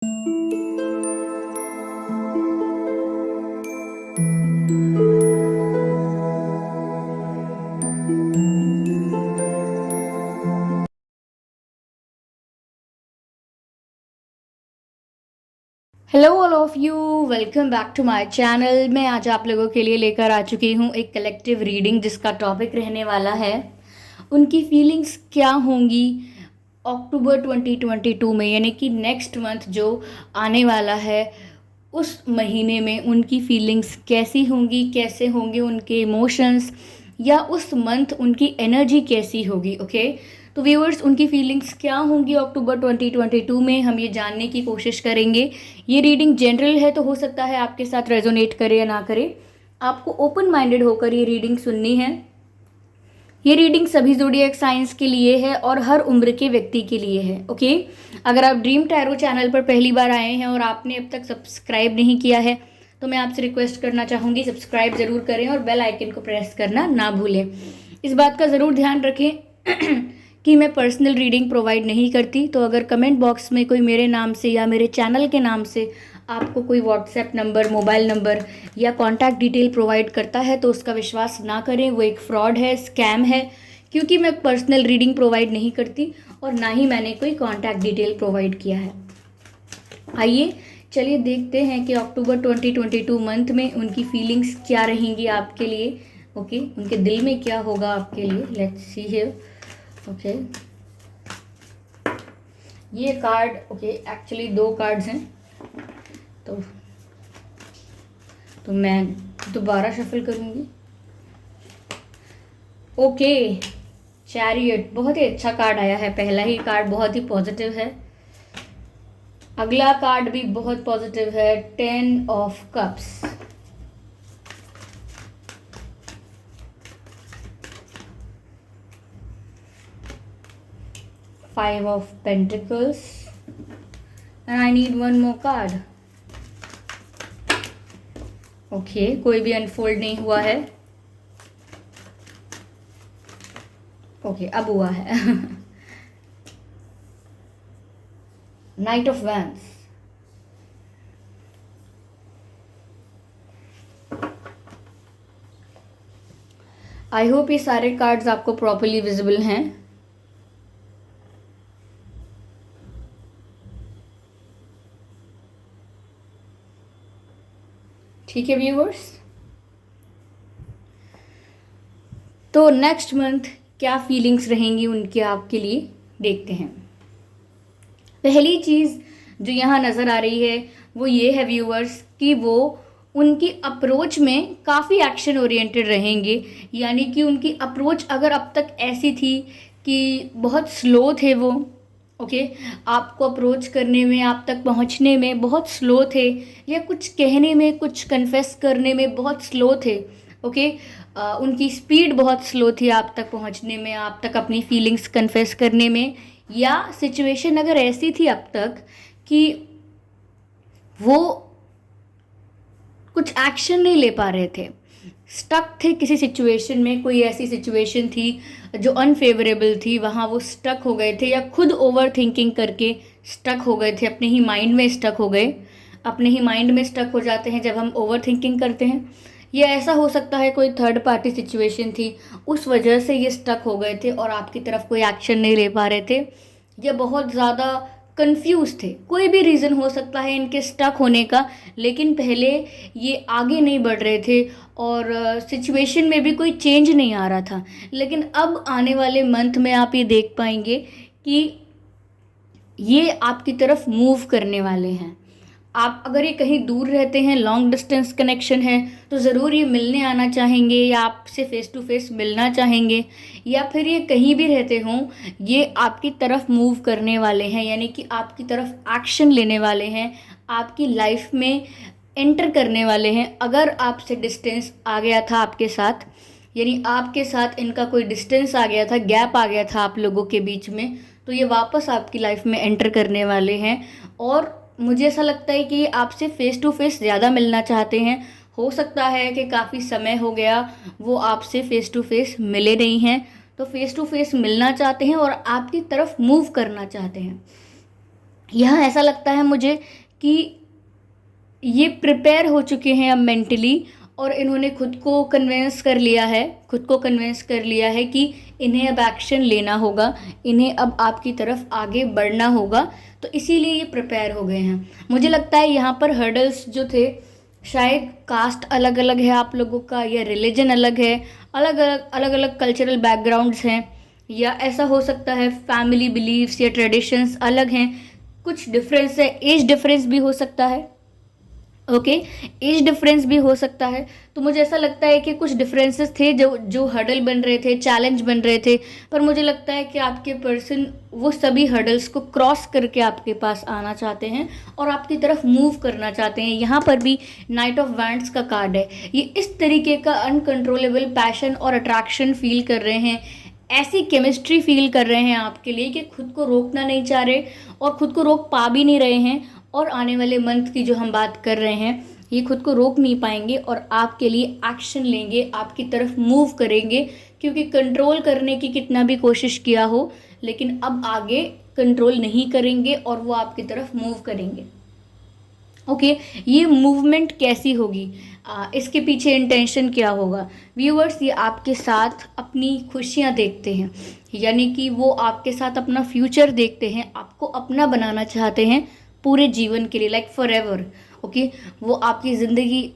Hello all of you, welcome back to my channel. मैं आज आप लोगों के लिए लेकर आ चुकी हूँ एक कलेक्टिव रीडिंग जिसका टॉपिक रहने वाला है उनकी फीलिंग्स क्या होंगी अक्टूबर 2022 में, यानी कि नेक्स्ट मंथ जो आने वाला है उस महीने में उनकी फीलिंग्स कैसी होंगी, कैसे होंगे उनके इमोशंस, या उस मंथ उनकी एनर्जी कैसी होगी। ओके तो व्यूअर्स, उनकी फीलिंग्स क्या होंगी अक्टूबर 2022 में, हम ये जानने की कोशिश करेंगे। ये रीडिंग जनरल है तो हो सकता है आपके साथ रेजोनेट करे या ना करे। आपको ओपन माइंडेड होकर ये रीडिंग सुननी है। ये रीडिंग सभी ज़ोडिएक साइंस के लिए है और हर उम्र के व्यक्ति के लिए है। ओके, अगर आप ड्रीम टैरो चैनल पर पहली बार आए हैं और आपने अब तक सब्सक्राइब नहीं किया है तो मैं आपसे रिक्वेस्ट करना चाहूँगी सब्सक्राइब ज़रूर करें और बेल आइकन को प्रेस करना ना भूलें। इस बात का ज़रूर ध्यान रखें कि मैं पर्सनल रीडिंग प्रोवाइड नहीं करती, तो अगर कमेंट बॉक्स में कोई मेरे नाम से या मेरे चैनल के नाम से आपको कोई व्हाट्सएप नंबर, मोबाइल नंबर या कॉन्टैक्ट डिटेल प्रोवाइड करता है तो उसका विश्वास ना करें, वो एक फ्रॉड है, स्कैम है, क्योंकि मैं पर्सनल रीडिंग प्रोवाइड नहीं करती और ना ही मैंने कोई कॉन्टैक्ट डिटेल प्रोवाइड किया है। आइए चलिए देखते हैं कि अक्टूबर 2022 मंथ में उनकी फीलिंग्स क्या रहेंगी आपके लिए। ओके, उनके दिल में क्या होगा आपके लिए। Let's see here. ओके, ये कार्ड, ओके एक्चुअली दो कार्ड्स हैं तो मैं दोबारा शफल करूँगी। ओके, चैरियट बहुत ही अच्छा कार्ड आया है। पहला ही कार्ड बहुत ही पॉजिटिव है, अगला कार्ड भी बहुत पॉजिटिव है, 10 of cups. Five of pentacles and I need one more card. Okay, कोई भी अनफोल्ड नहीं हुआ है। ओके, अब हुआ है night of vents. I hope ये सारे कार्ड्स आपको प्रॉपरली विजिबल हैं। ठीक है व्यूअर्स, तो नेक्स्ट मंथ क्या फीलिंग्स रहेंगी उनके आपके लिए, देखते हैं। पहली चीज़ जो यहाँ नज़र आ रही है वो ये है व्यूअर्स कि वो उनकी अप्रोच में काफ़ी एक्शन ओरिएंटेड रहेंगे, यानी कि उनकी अप्रोच अगर अब तक ऐसी थी कि बहुत स्लो थे वो, ओके आपको अप्रोच करने में, आप तक पहुंचने में बहुत स्लो थे, या कुछ कहने में, कुछ कन्फेस करने में बहुत स्लो थे। ओके उनकी स्पीड बहुत स्लो थी आप तक पहुंचने में, आप तक अपनी फीलिंग्स कन्फेस करने में, या सिचुएशन अगर ऐसी थी अब तक कि वो कुछ एक्शन नहीं ले पा रहे थे, स्टक थे किसी सिचुएशन में, कोई ऐसी सिचुएशन थी जो अनफेवरेबल थी, वहाँ वो स्टक हो गए थे, या खुद ओवर थिंकिंग करके स्टक हो गए थे, अपने ही माइंड में स्टक हो गए। अपने ही माइंड में स्टक हो जाते हैं जब हम ओवर थिंकिंग करते हैं, या ऐसा हो सकता है कोई थर्ड पार्टी सिचुएशन थी उस वजह से ये स्टक हो गए थे और आपकी तरफ कोई एक्शन नहीं ले पा रहे थे, या बहुत ज़्यादा कंफ्यूज थे। कोई भी रीज़न हो सकता है इनके स्टक होने का, लेकिन पहले ये आगे नहीं बढ़ रहे थे और सिचुएशन में भी कोई चेंज नहीं आ रहा था। लेकिन अब आने वाले मंथ में आप ये देख पाएंगे कि ये आपकी तरफ मूव करने वाले हैं। आप अगर ये कहीं दूर रहते हैं, लॉन्ग डिस्टेंस कनेक्शन है, तो ज़रूर ये मिलने आना चाहेंगे या आपसे फेस टू फेस मिलना चाहेंगे, या फिर ये कहीं भी रहते हों ये आपकी तरफ मूव करने वाले हैं, यानी कि आपकी तरफ एक्शन लेने वाले हैं, आपकी लाइफ में एंटर करने वाले हैं। अगर आपसे डिस्टेंस आ गया था आपके साथ, यानी आपके साथ इनका कोई डिस्टेंस आ गया था, गैप आ गया था आप लोगों के बीच में, तो ये वापस आपकी लाइफ में एंटर करने वाले हैं। और मुझे ऐसा लगता है कि ये आपसे फ़ेस टू फेस ज़्यादा मिलना चाहते हैं। हो सकता है कि काफ़ी समय हो गया वो आपसे फ़ेस टू फेस मिले नहीं हैं, तो फ़ेस टू फेस मिलना चाहते हैं और आपकी तरफ मूव करना चाहते हैं। यहाँ ऐसा लगता है मुझे कि ये प्रिपेयर हो चुके हैं अब मेंटली, और इन्होंने खुद को कन्विंस कर लिया है कि इन्हें अब एक्शन लेना होगा, इन्हें अब आपकी तरफ आगे बढ़ना होगा, तो इसीलिए ये प्रिपेयर हो गए हैं। मुझे लगता है यहाँ पर हर्डल्स जो थे, शायद कास्ट अलग अलग है आप लोगों का, या रिलीजन अलग है, अलग अलग कल्चरल बैकग्राउंड्स हैं, या ऐसा हो सकता है फैमिली बिलीव्स या ट्रेडिशंस अलग हैं, कुछ डिफरेंस है, एज डिफरेंस भी हो सकता है। ओके, एज डिफरेंस भी हो सकता है। तो मुझे ऐसा लगता है कि कुछ डिफरेंसेस थे जो जो हर्डल बन रहे थे, चैलेंज बन रहे थे, पर मुझे लगता है कि आपके पर्सन वो सभी हर्डल्स को क्रॉस करके आपके पास आना चाहते हैं और आपकी तरफ मूव करना चाहते हैं। यहाँ पर भी नाइट ऑफ वैंड्स का कार्ड है। ये इस तरीके का अनकंट्रोलेबल पैशन और अट्रैक्शन फील कर रहे हैं, ऐसी केमिस्ट्री फील कर रहे हैं आपके लिए कि खुद को रोकना नहीं चाह रहे और खुद को रोक पा भी नहीं रहे हैं। और आने वाले मंथ की जो हम बात कर रहे हैं, ये खुद को रोक नहीं पाएंगे और आपके लिए एक्शन लेंगे, आपकी तरफ मूव करेंगे, क्योंकि कंट्रोल करने की कितना भी कोशिश किया हो, लेकिन अब आगे कंट्रोल नहीं करेंगे और वो आपकी तरफ मूव करेंगे। ओके, ये मूवमेंट कैसी होगी, इसके पीछे इंटेंशन क्या होगा? व्यूअर्स, ये आपके साथ अपनी खुशियाँ देखते हैं, यानी कि वो आपके साथ अपना फ्यूचर देखते हैं, आपको अपना बनाना चाहते हैं पूरे जीवन के लिए, लाइक फॉर एवर। ओके, वो आपकी ज़िंदगी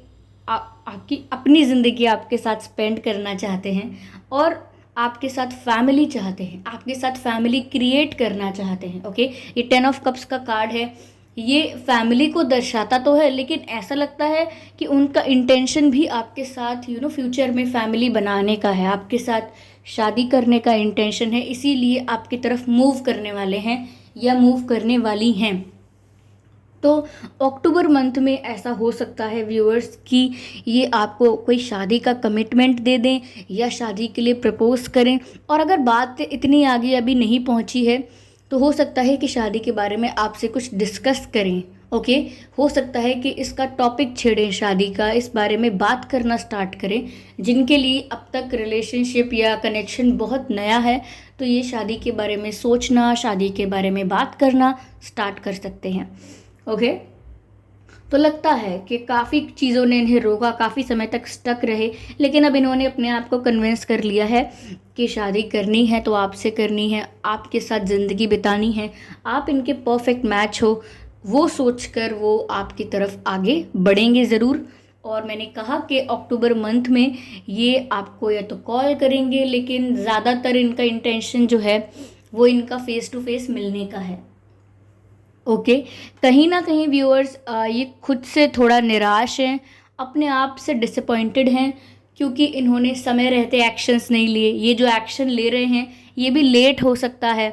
आपकी अपनी ज़िंदगी आपके साथ स्पेंड करना चाहते हैं और आपके साथ फैमिली चाहते हैं, आपके साथ फैमिली क्रिएट करना चाहते हैं। ओके, ये 10 ऑफ कप्स का कार्ड है। ये फैमिली को दर्शाता तो है, लेकिन ऐसा लगता है कि उनका इंटेंशन भी आपके साथ फ्यूचर में फैमिली बनाने का है, आपके साथ शादी करने का इंटेंशन है, इसीलिए आपकी तरफ मूव करने वाले हैं या मूव करने वाली हैं। तो अक्टूबर मंथ में ऐसा हो सकता है व्यूअर्स कि ये आपको कोई शादी का कमिटमेंट दे दें या शादी के लिए प्रपोज करें। और अगर बात इतनी आगे अभी नहीं पहुंची है तो हो सकता है कि शादी के बारे में आपसे कुछ डिस्कस करें। ओके, हो सकता है कि इसका टॉपिक छेड़ें, शादी का, इस बारे में बात करना स्टार्ट करें। जिनके लिए अब तक रिलेशनशिप या कनेक्शन बहुत नया है, तो ये शादी के बारे में सोचना, शादी के बारे में बात करना स्टार्ट कर सकते हैं। ओके, तो लगता है कि काफ़ी चीज़ों ने इन्हें रोका, काफ़ी समय तक स्टक रहे, लेकिन अब इन्होंने अपने आप को कन्विंस कर लिया है कि शादी करनी है तो आपसे करनी है, आपके साथ ज़िंदगी बितानी है, आप इनके परफेक्ट मैच हो, वो सोचकर वो आपकी तरफ आगे बढ़ेंगे ज़रूर। और मैंने कहा कि अक्टूबर मंथ में ये आपको या तो कॉल करेंगे, लेकिन ज़्यादातर इनका इंटेंशन जो है वो इनका फेस टू फेस मिलने का है। ओके, कहीं ना कहीं व्यूअर्स ये खुद से थोड़ा निराश हैं, अपने आप से डिसअपॉइंटेड हैं, क्योंकि इन्होंने समय रहते एक्शंस नहीं लिए। ये जो एक्शन ले रहे हैं ये भी लेट हो सकता है,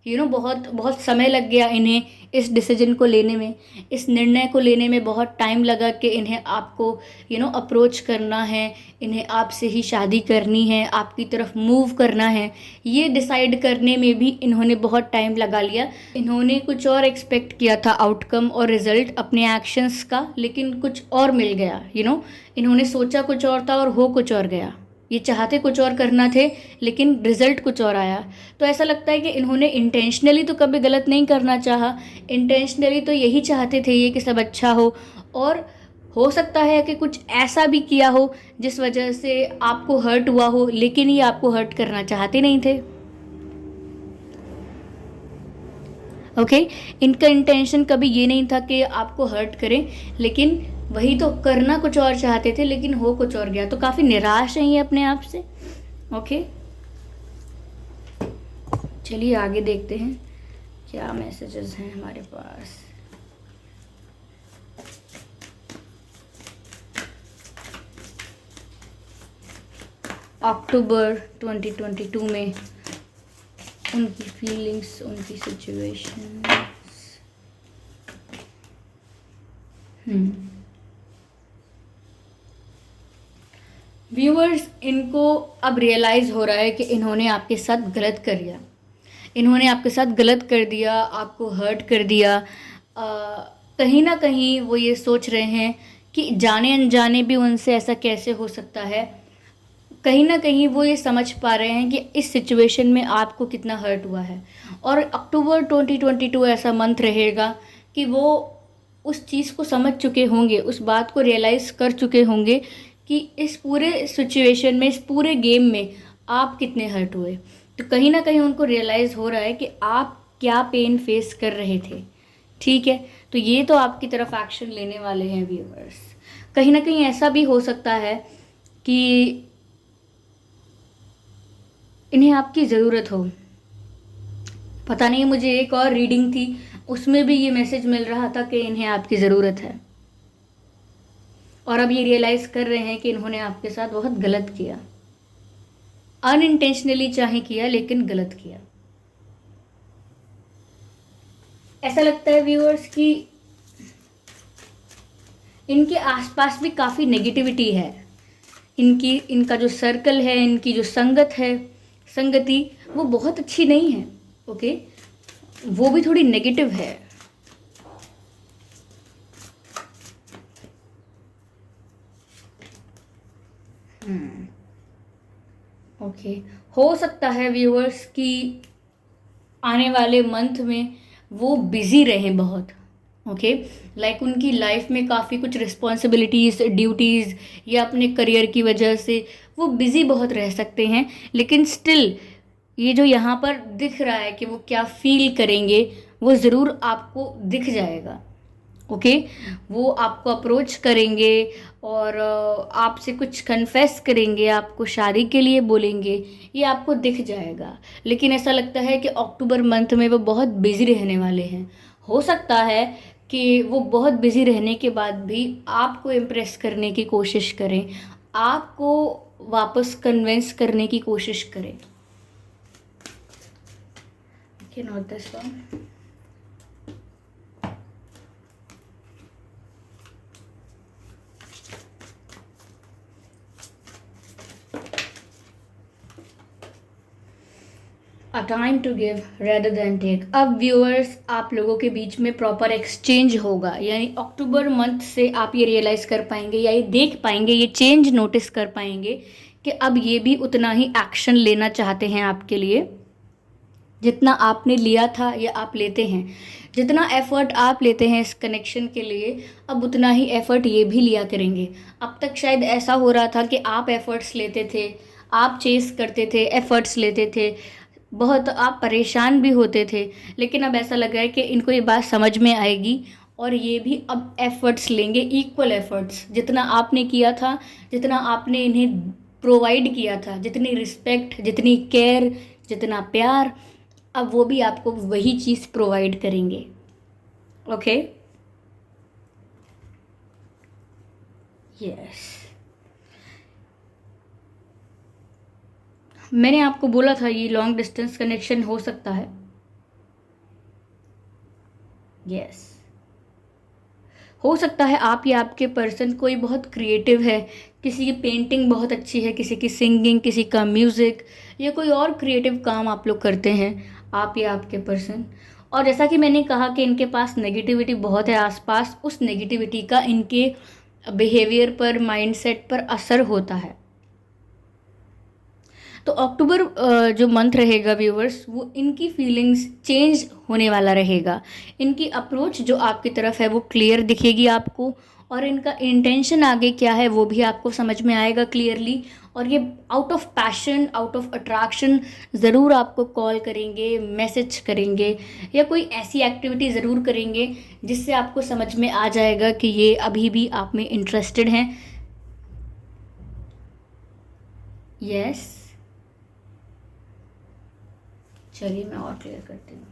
बहुत बहुत समय लग गया इन्हें इस डिसीजन को लेने में, इस निर्णय को लेने में बहुत टाइम लगा कि इन्हें आपको अप्रोच करना है, इन्हें आपसे ही शादी करनी है, आपकी तरफ मूव करना है। ये डिसाइड करने में भी इन्होंने बहुत टाइम लगा लिया। इन्होंने कुछ और एक्सपेक्ट किया था आउटकम और रिजल्ट अपने एक्शंस का, लेकिन कुछ और मिल गया। इन्होंने सोचा कुछ और था और हो कुछ और गया। ये चाहते कुछ और करना थे, लेकिन रिजल्ट कुछ और आया। तो ऐसा लगता है कि इन्होंने इंटेंशनली तो कभी गलत नहीं करना चाहा, इंटेंशनली तो यही चाहते थे ये कि सब अच्छा हो, और हो सकता है कि कुछ ऐसा भी किया हो जिस वजह से आपको हर्ट हुआ हो, लेकिन ये आपको हर्ट करना चाहते नहीं थे। ओके, इनका इंटेंशन कभी ये नहीं था कि आपको हर्ट करें, लेकिन वही तो करना कुछ और चाहते थे, लेकिन हो कुछ और गया। तो काफ़ी निराश हैं ये अपने आप से। ओके, चलिए आगे देखते हैं क्या मैसेजेस हैं हमारे पास। अक्टूबर 2022 में उनकी फीलिंग्स, उनकी सिचुएशन। व्यूअर्स, इनको अब रियलाइज़ हो रहा है कि इन्होंने आपके साथ गलत कर दिया, इन्होंने आपके साथ गलत कर दिया, आपको हर्ट कर दिया। कहीं ना कहीं वो ये सोच रहे हैं कि जाने अनजाने भी उनसे ऐसा कैसे हो सकता है। कहीं ना कहीं वो ये समझ पा रहे हैं कि इस सिचुएशन में आपको कितना हर्ट हुआ है, और अक्टूबर 2022 ऐसा मंथ रहेगा कि वो उस चीज़ को समझ चुके होंगे, उस बात को रियलाइज़ कर चुके होंगे कि इस पूरे सिचुएशन में, इस पूरे गेम में आप कितने हर्ट हुए। तो कहीं ना कहीं उनको रियलाइज़ हो रहा है कि आप क्या पेन फेस कर रहे थे। ठीक है, तो ये तो आपकी तरफ एक्शन लेने वाले हैं व्यूअर्स। कहीं ना कहीं ऐसा भी हो सकता है कि इन्हें आपकी ज़रूरत हो। पता नहीं, मुझे एक और रीडिंग थी, उसमें भी ये मैसेज मिल रहा था कि इन्हें आपकी ज़रूरत है, और अब ये रियलाइज़ कर रहे हैं कि इन्होंने आपके साथ बहुत गलत किया, अनइंटेंशनली चाहे किया लेकिन गलत किया। ऐसा लगता है व्यूअर्स कि इनके आसपास भी काफ़ी नेगेटिविटी है। इनका जो सर्कल है, इनकी जो संगति वो बहुत अच्छी नहीं है। ओके, वो भी थोड़ी नेगेटिव है। ओके, हो सकता है व्यूअर्स कि आने वाले मंथ में वो बिज़ी रहें बहुत। ओके, लाइक उनकी लाइफ में काफ़ी कुछ रिस्पॉन्सिबिलिटीज़, ड्यूटीज़ या अपने करियर की वजह से वो बिज़ी बहुत रह सकते हैं, लेकिन स्टिल ये जो यहाँ पर दिख रहा है कि वो क्या फील करेंगे, वो ज़रूर आपको दिख जाएगा। ओके, वो आपको अप्रोच करेंगे और आपसे कुछ कन्फेस करेंगे, आपको शादी के लिए बोलेंगे, ये आपको दिख जाएगा। लेकिन ऐसा लगता है कि अक्टूबर मंथ में वो बहुत बिज़ी रहने वाले हैं। हो सकता है कि वो बहुत बिज़ी रहने के बाद भी आपको इम्प्रेस करने की कोशिश करें, आपको वापस कन्विंस करने की कोशिश करें। Okay, note this one. A time to give rather than take. अब व्यूअर्स, आप लोगों के बीच में प्रॉपर एक्सचेंज होगा, यानी अक्टूबर मंथ से आप ये रियलाइज़ कर पाएंगे या ये देख पाएंगे, ये चेंज नोटिस कर पाएंगे कि अब ये भी उतना ही एक्शन लेना चाहते हैं आपके लिए जितना आपने लिया था या आप लेते हैं। जितना एफर्ट आप लेते हैं इस कनेक्शन के लिए, अब उतना ही एफर्ट ये भी लिया करेंगे। अब तक शायद ऐसा हो रहा था कि आप एफर्ट्स लेते थे, आप चेस करते थे, एफर्ट्स लेते थे, बहुत आप परेशान भी होते थे, लेकिन अब ऐसा लग रहा है कि इनको ये बात समझ में आएगी और ये भी अब एफर्ट्स लेंगे, इक्वल एफर्ट्स। जितना आपने किया था, जितना आपने इन्हें प्रोवाइड किया था, जितनी रिस्पेक्ट, जितनी केयर, जितना प्यार, अब वो भी आपको वही चीज़ प्रोवाइड करेंगे। ओके, यस, मैंने आपको बोला था ये लॉन्ग डिस्टेंस कनेक्शन हो सकता है। यस, हो सकता है आप या आपके पर्सन कोई बहुत क्रिएटिव है, किसी की पेंटिंग बहुत अच्छी है, किसी की सिंगिंग, किसी का म्यूज़िक, या कोई और क्रिएटिव काम आप लोग करते हैं, आप या आपके पर्सन। और जैसा कि मैंने कहा कि इनके पास नेगेटिविटी बहुत है आसपास, उस नेगेटिविटी का इनके बिहेवियर पर, माइंडसेट पर असर होता है। तो अक्टूबर जो मंथ रहेगा व्यूवर्स, वो इनकी फीलिंग्स चेंज होने वाला रहेगा। इनकी अप्रोच जो आपकी तरफ है वो क्लियर दिखेगी आपको, और इनका इंटेंशन आगे क्या है वो भी आपको समझ में आएगा क्लियरली। और ये out of passion, out of attraction ज़रूर आपको कॉल करेंगे, मैसेज करेंगे, या कोई ऐसी एक्टिविटी ज़रूर करेंगे जिससे आपको समझ में आ जाएगा कि ये अभी भी आप में इंटरेस्टेड हैं। यस, चलिए मैं और क्लियर करती हूँ।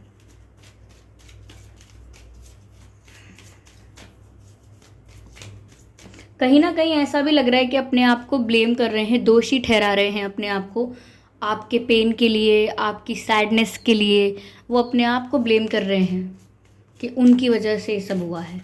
कहीं ना कहीं ऐसा भी लग रहा है कि अपने आप को ब्लेम कर रहे हैं, दोषी ठहरा रहे हैं अपने आप को, आपके पेन के लिए, आपकी सैडनेस के लिए वो अपने आप को ब्लेम कर रहे हैं कि उनकी वजह से ये सब हुआ है।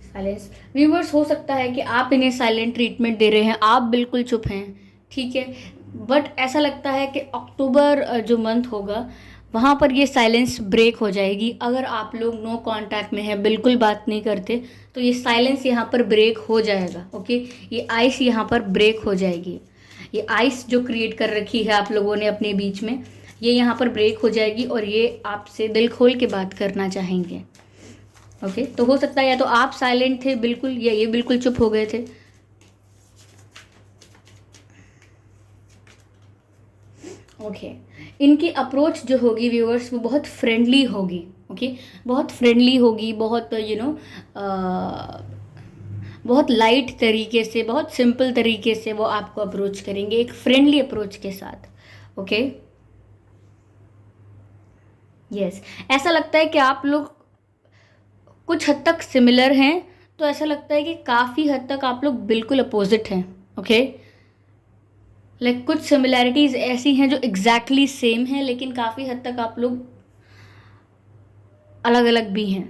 साइलेंस व्यूवर्स, हो सकता है कि आप इन्हें साइलेंट ट्रीटमेंट दे रहे हैं, आप बिल्कुल चुप हैं, ठीक है, बट ऐसा लगता है कि अक्टूबर जो मंथ होगा वहाँ पर ये साइलेंस ब्रेक हो जाएगी। अगर आप लोग नो कांटेक्ट में हैं, बिल्कुल बात नहीं करते, तो ये साइलेंस यहाँ पर ब्रेक हो जाएगा। ओके, ये आइस यहाँ पर ब्रेक हो जाएगी। ये आइस जो क्रिएट कर रखी है आप लोगों ने अपने बीच में, ये यहाँ पर ब्रेक हो जाएगी और ये आपसे दिल खोल के बात करना चाहेंगे। ओके, तो हो सकता है या तो आप साइलेंट थे बिल्कुल, या ये बिल्कुल चुप हो गए थे। ओके, इनकी अप्रोच जो होगी व्यूअर्स वो बहुत फ्रेंडली होगी। ओके, बहुत फ्रेंडली होगी, बहुत बहुत लाइट तरीके से, बहुत सिंपल तरीके से वो आपको अप्रोच करेंगे, एक फ्रेंडली अप्रोच के साथ। ओके, यस, ऐसा लगता है कि आप लोग कुछ हद तक सिमिलर हैं, तो ऐसा लगता है कि काफ़ी हद तक आप लोग बिल्कुल अपोजिट हैं। ओके, लाइक कुछ सिमिलैरिटीज़ ऐसी हैं जो एग्जैक्टली सेम हैं, लेकिन काफ़ी हद तक आप लोग अलग अलग भी हैं।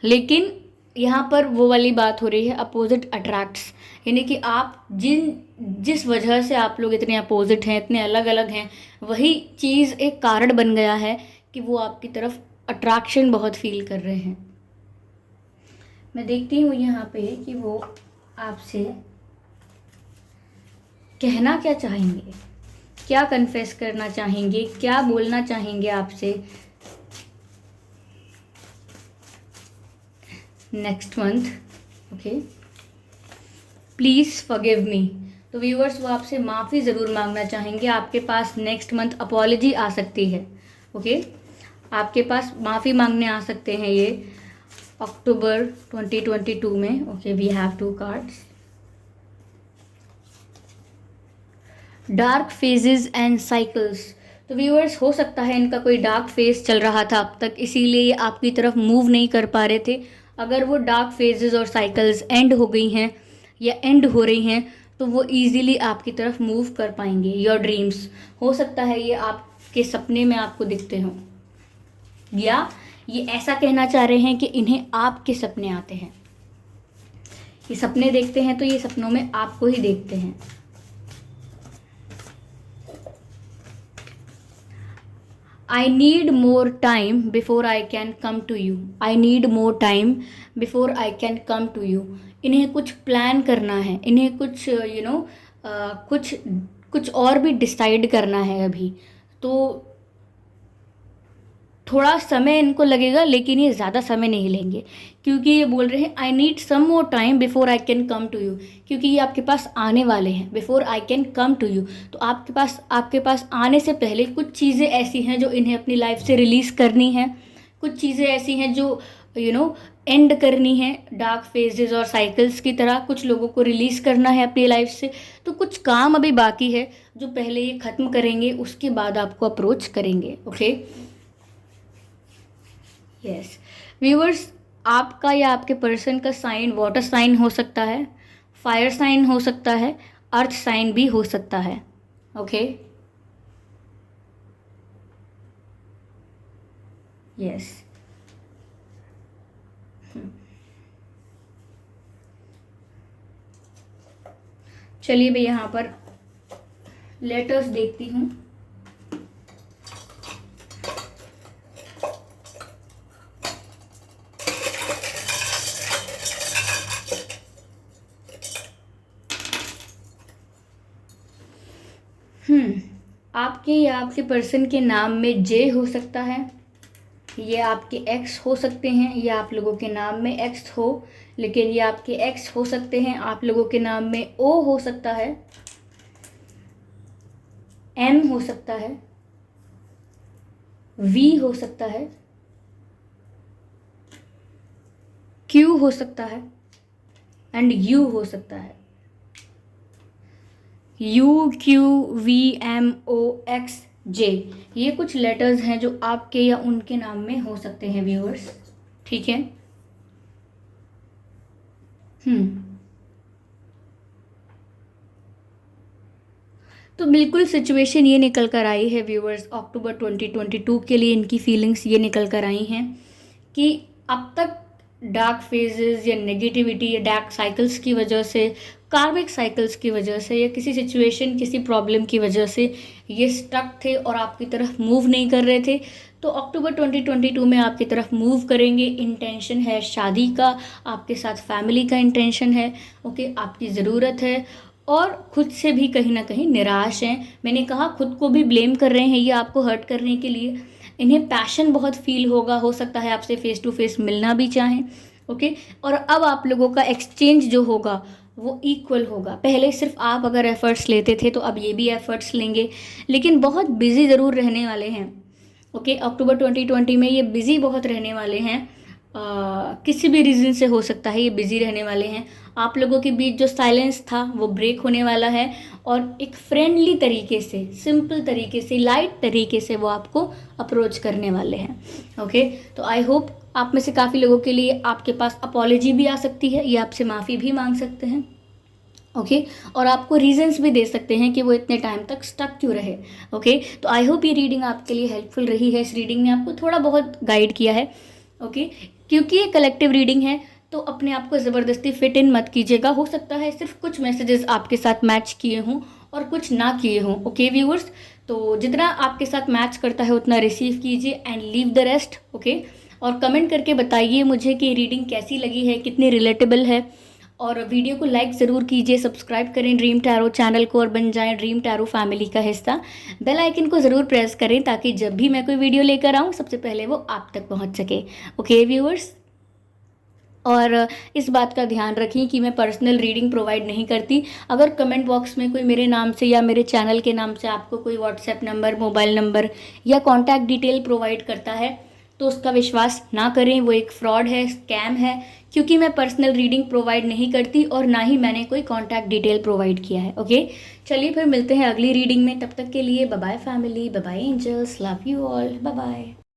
लेकिन यहाँ पर वो वाली बात हो रही है, अपोजिट अट्रैक्ट्स, यानी कि आप जिस वजह से आप लोग इतने अपोजिट हैं, इतने अलग अलग हैं, वही चीज़ एक कारण बन गया है कि वो आपकी तरफ अट्रैक्शन बहुत फील कर रहे हैं। मैं देखती हूँ यहाँ पे कि वो आपसे कहना क्या चाहेंगे, क्या कन्फेस करना चाहेंगे, क्या बोलना चाहेंगे आपसे next month. Okay, please forgive me. तो व्यूअर्स वो आपसे माफ़ी ज़रूर मांगना चाहेंगे, आपके पास नेक्स्ट मंथ अपॉलजी आ सकती है। ओके, आपके पास माफ़ी मांगने आ सकते हैं ये अक्टूबर 2022 में। Okay, we have 2 cards, dark phases and cycles. तो व्यूअर्स हो सकता है इनका कोई डार्क फेज चल रहा था अब तक, इसीलिए ये आपकी तरफ मूव नहीं कर पा रहे थे। अगर वो डार्क फेजेस और साइकिल्स एंड हो गई हैं या एंड हो रही हैं, तो वो इजीली आपकी तरफ मूव कर पाएंगे। योर ड्रीम्स, हो सकता है ये आपके सपने में आपको दिखते हों, या ये ऐसा कहना चाह रहे हैं कि इन्हें आपके सपने आते हैं। ये सपने देखते हैं तो ये सपनों में आपको ही देखते हैं। I need more time before I can come to you. I need more time before I can come to you. इन्हें कुछ प्लान करना है, इन्हें कुछ कुछ कुछ और भी डिसाइड करना है अभी, तो थोड़ा समय इनको लगेगा, लेकिन ये ज़्यादा समय नहीं लेंगे, क्योंकि ये बोल रहे हैं I need some more time before I can come to you, क्योंकि ये आपके पास आने वाले हैं। Before I can come to you, तो आपके पास आने से पहले कुछ चीज़ें ऐसी हैं जो इन्हें अपनी लाइफ से रिलीज़ करनी है, कुछ चीज़ें ऐसी हैं जो एंड करनी है। डार्क फेजेस और साइकिल्स की तरह कुछ लोगों को रिलीज़ करना है अपनी लाइफ से, तो कुछ काम अभी बाकी है जो पहले ये ख़त्म करेंगे, उसके बाद आपको अप्रोच करेंगे। ओके, यस व्यूअर्स, आपका या आपके पर्सन का साइन वाटर साइन हो सकता है, फायर साइन हो सकता है, अर्थ साइन भी हो सकता है। ओके, यस, चलिए मैं यहाँ पर लेटर्स देखती हूँ। आपके या आपके पर्सन के नाम में जे हो सकता है, ये आपके एक्स हो सकते हैं, या आप लोगों के नाम में एक्स हो, लेकिन ये आपके एक्स हो सकते हैं, आप लोगों के नाम में ओ हो सकता है, एम हो सकता है, वी हो सकता है, क्यू हो सकता है, एंड यू हो सकता है। U, Q, V, M, O, X, J, ये कुछ लेटर्स हैं जो आपके या उनके नाम में हो सकते हैं व्यूअर्स। ठीक है, तो बिल्कुल सिचुएशन ये निकल कर आई है व्यूअर्स, अक्टूबर 2022 के लिए इनकी फीलिंग्स ये निकल कर आई हैं कि अब तक डार्क फेजेस या नेगेटिविटी या डार्क साइकिल्स की वजह से, कार्मिक साइकिल्स की वजह से, या किसी सिचुएशन, किसी प्रॉब्लम की वजह से ये स्टक थे और आपकी तरफ मूव नहीं कर रहे थे, तो अक्टूबर 2022 में आपकी तरफ मूव करेंगे। इंटेंशन है शादी का, आपके साथ फैमिली का इंटेंशन है। ओके, आपकी ज़रूरत है और खुद से भी कहीं ना कहीं निराश हैं। मैंने कहा खुद को भी ब्लेम कर रहे हैं ये आपको हर्ट करने के लिए। इन्हें पैशन बहुत फील होगा, हो सकता है आपसे फेस टू फेस मिलना भी चाहें। ओके, और अब आप लोगों का एक्सचेंज जो होगा वो इक्वल होगा। पहले सिर्फ आप अगर एफर्ट्स लेते थे तो अब ये भी एफर्ट्स लेंगे, लेकिन बहुत बिजी ज़रूर रहने वाले हैं। ओके, अक्टूबर 2020 में ये बिज़ी बहुत रहने वाले हैं। किसी भी रीज़न से हो सकता है ये बिज़ी रहने वाले हैं। आप लोगों के बीच जो साइलेंस था वो ब्रेक होने वाला है, और एक फ्रेंडली तरीके से, सिंपल तरीके से, लाइट तरीके से वो आपको अप्रोच करने वाले हैं। ओके, तो आई होप आप में से काफ़ी लोगों के लिए आपके पास अपॉलॉजी भी आ सकती है, ये आपसे माफ़ी भी मांग सकते हैं। ओके, और आपको रीजंस भी दे सकते हैं कि वो इतने टाइम तक स्टक क्यों रहे। ओके, तो आई होप ये रीडिंग आपके लिए हेल्पफुल रही है। इस रीडिंग ने आपको थोड़ा बहुत गाइड किया है। ओके, क्योंकि ये कलेक्टिव रीडिंग है तो अपने आप को ज़बरदस्ती फिट इन मत कीजिएगा। हो सकता है सिर्फ कुछ मैसेजेस आपके साथ मैच किए हों और कुछ ना किए हों। ओके व्यूअर्स, तो जितना आपके साथ मैच करता है उतना रिसीव कीजिए and leave the rest. Okay, और कमेंट करके बताइए मुझे कि रीडिंग कैसी लगी है, कितनी रिलेटेबल है। और वीडियो को लाइक ज़रूर कीजिए, सब्सक्राइब करें ड्रीम टैरो चैनल को और बन जाएं ड्रीम टैरो फैमिली का हिस्सा। बेल आइकन को ज़रूर प्रेस करें ताकि जब भी मैं कोई वीडियो लेकर आऊँ सबसे पहले वो आप तक पहुँच सके। ओके व्यूअर्स, और इस बात का ध्यान रखें कि मैं पर्सनल रीडिंग प्रोवाइड नहीं करती। अगर कमेंट बॉक्स में कोई मेरे नाम से या मेरे चैनल के नाम से आपको कोई व्हाट्सएप नंबर, मोबाइल नंबर या कॉन्टैक्ट डिटेल प्रोवाइड करता है तो उसका विश्वास ना करें, वो एक फ्रॉड है, स्कैम है। क्योंकि मैं पर्सनल रीडिंग प्रोवाइड नहीं करती और ना ही मैंने कोई कॉन्टैक्ट डिटेल प्रोवाइड किया है। ओके, चलिए फिर मिलते हैं अगली रीडिंग में। तब तक के लिए bye bye family, bye bye angels, love you all, bye bye.